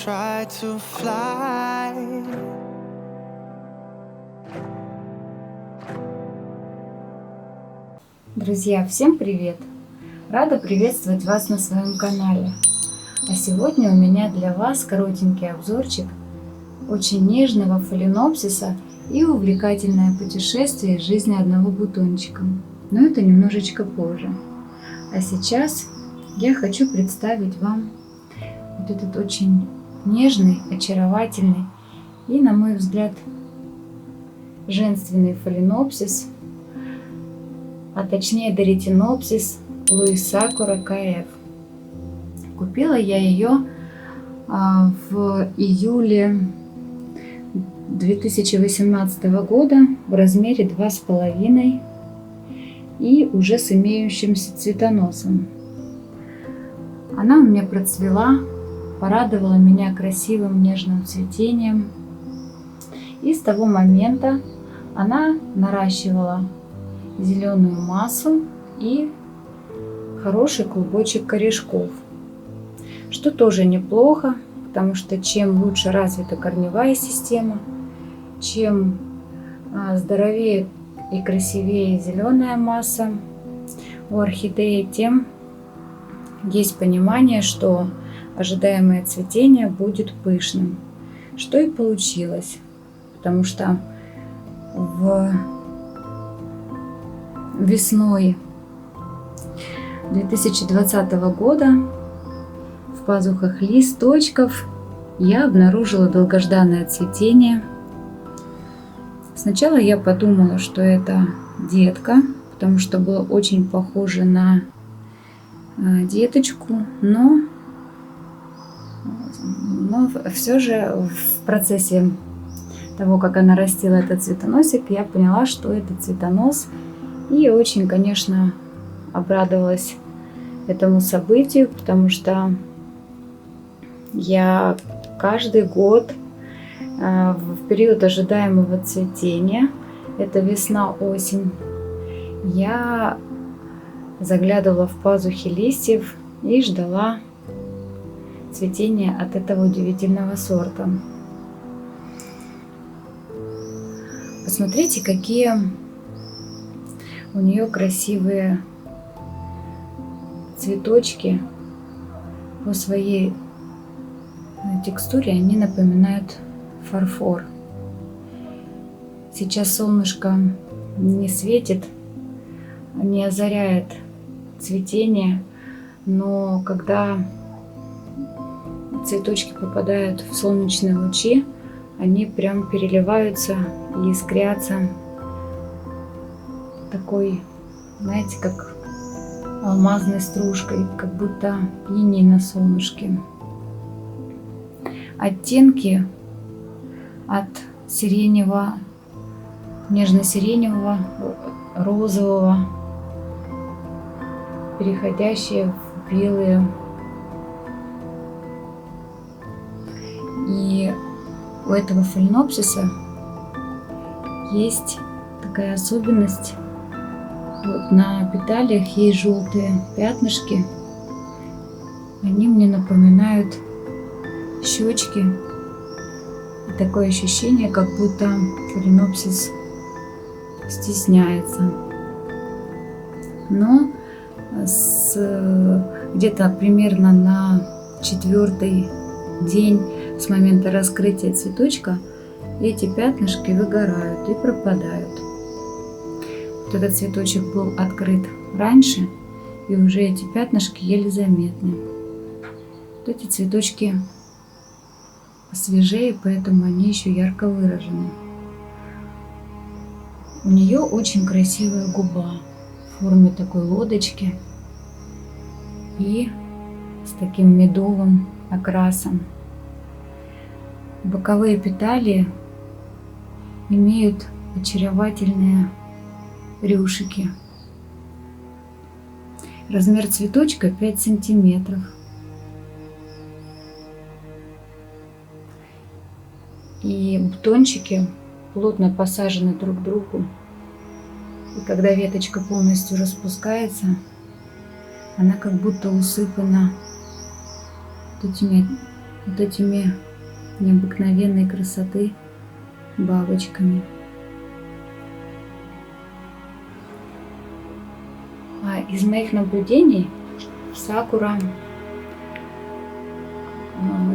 try to fly. Друзья, всем привет! Рада приветствовать вас на своем канале. А сегодня у меня для вас коротенький обзорчик очень нежного фаленопсиса и увлекательное путешествие из жизни одного бутончика. Но это немножечко позже. А сейчас я хочу представить вам вот этот очень нежный, очаровательный и, на мой взгляд, женственный фаленопсис, а точнее Доретинопсис Луисакура КФ. Купила я ее в июле 2018 года в размере 2,5 и уже с имеющимся цветоносом. Она у меня процвела, порадовала меня красивым нежным цветением. И с того момента она наращивала зеленую массу и хороший клубочек корешков, что тоже неплохо, потому что чем лучше развита корневая система, чем здоровее и красивее зеленая масса у орхидеи, тем есть понимание, что ожидаемое цветение будет пышным, что и получилось, потому что весной 2020 года в пазухах листочков я обнаружила долгожданное цветение. Сначала я подумала, что это детка, потому что было очень похоже на деточку, но все же в процессе того, как она растила этот цветоносик, я поняла, что это цветонос. И очень, конечно, обрадовалась этому событию, потому что я каждый год в период ожидаемого цветения, это весна-осень, я заглядывала в пазухи листьев и ждала цветения от этого удивительного сорта. Посмотрите, какие у нее красивые цветочки. По своей текстуре они напоминают фарфор. Сейчас солнышко не светит, не озаряет цветение, но когда цветочки попадают в солнечные лучи, они прям переливаются и искрятся такой, знаете, как алмазной стружкой, как будто иней на солнышке. Оттенки от сиреневого, нежно-сиреневого, розового, переходящие в белые. И у этого фаленопсиса есть такая особенность. Вот на петалиях есть желтые пятнышки. Они мне напоминают щечки. И такое ощущение, как будто фаленопсис стесняется. Но где-то примерно на 4-й день с момента раскрытия цветочка эти пятнышки выгорают и пропадают. Вот этот цветочек был открыт раньше, и уже эти пятнышки еле заметны. Вот эти цветочки посвежее, поэтому они еще ярко выражены. У нее очень красивая губа в форме такой лодочки и с таким медовым окрасом. Боковые петали имеют очаровательные рюшики. Размер цветочка 5 сантиметров. И бутончики плотно посажены друг к другу. И когда веточка полностью распускается, она как будто усыпана вот этими вот этими необыкновенной красоты бабочками. А из моих наблюдений сакура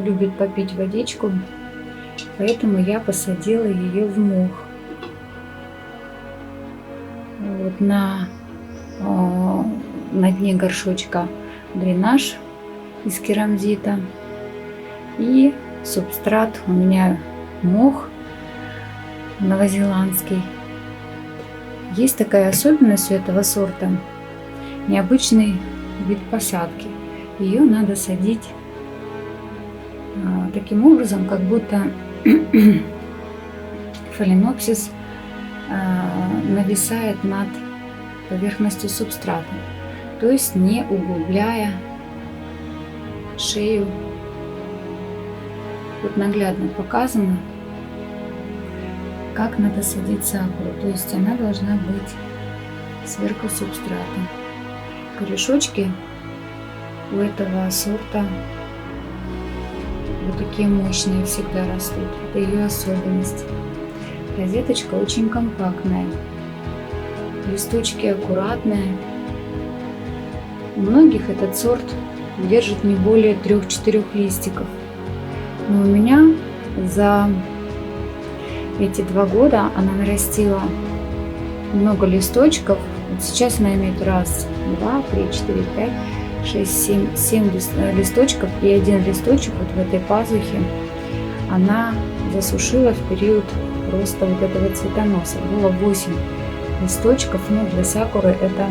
любит попить водичку, поэтому я посадила ее в мох. Вот на дне горшочка дренаж из керамзита и субстрат у меня мох новозеландский. Есть такая особенность у этого сорта, необычный вид посадки. Ее надо садить таким образом, как будто фаленопсис нависает над поверхностью субстрата, то есть не углубляя шею. Тут наглядно показано, как надо садить сакуру, то есть она должна быть сверху субстрата. Корешочки у этого сорта вот такие мощные всегда растут. Это ее особенность. Розеточка очень компактная. Листочки аккуратные. У многих этот сорт держит не более 3-4 листиков. Но у меня за эти 2 года она нарастила много листочков. Вот сейчас она имеет 1, 2, 3, 4, 5, 6, 7 листочков, и 1 листочек вот в этой пазухе она засушила в период роста вот этого цветоноса. Было 8 листочков, но для сакуры это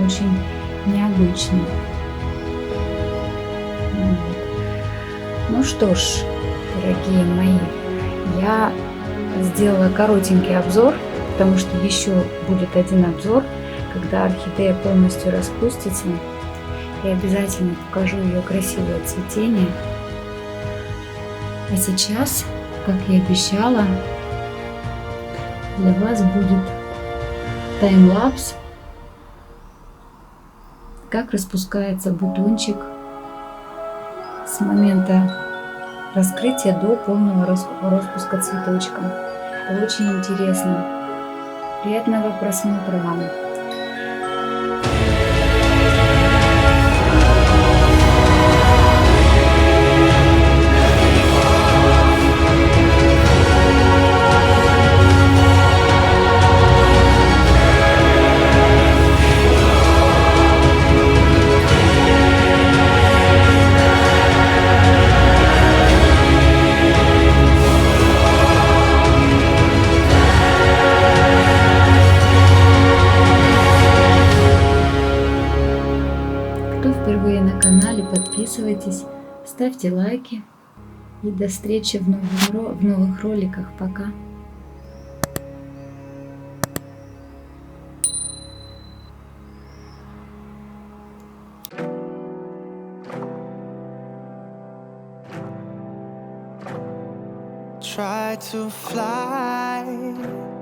очень необычно. Ну что ж, дорогие мои, я сделала коротенький обзор, потому что еще будет один обзор, когда орхидея полностью распустится. И обязательно покажу ее красивое цветение. А сейчас, как и обещала, для вас будет таймлапс, как распускается бутончик с момента раскрытия до полного распуска цветочка. Это очень интересно. Приятного просмотра вам! Впервые на канале, подписывайтесь, ставьте лайки и до встречи в новых роликах. Пока! Try to fly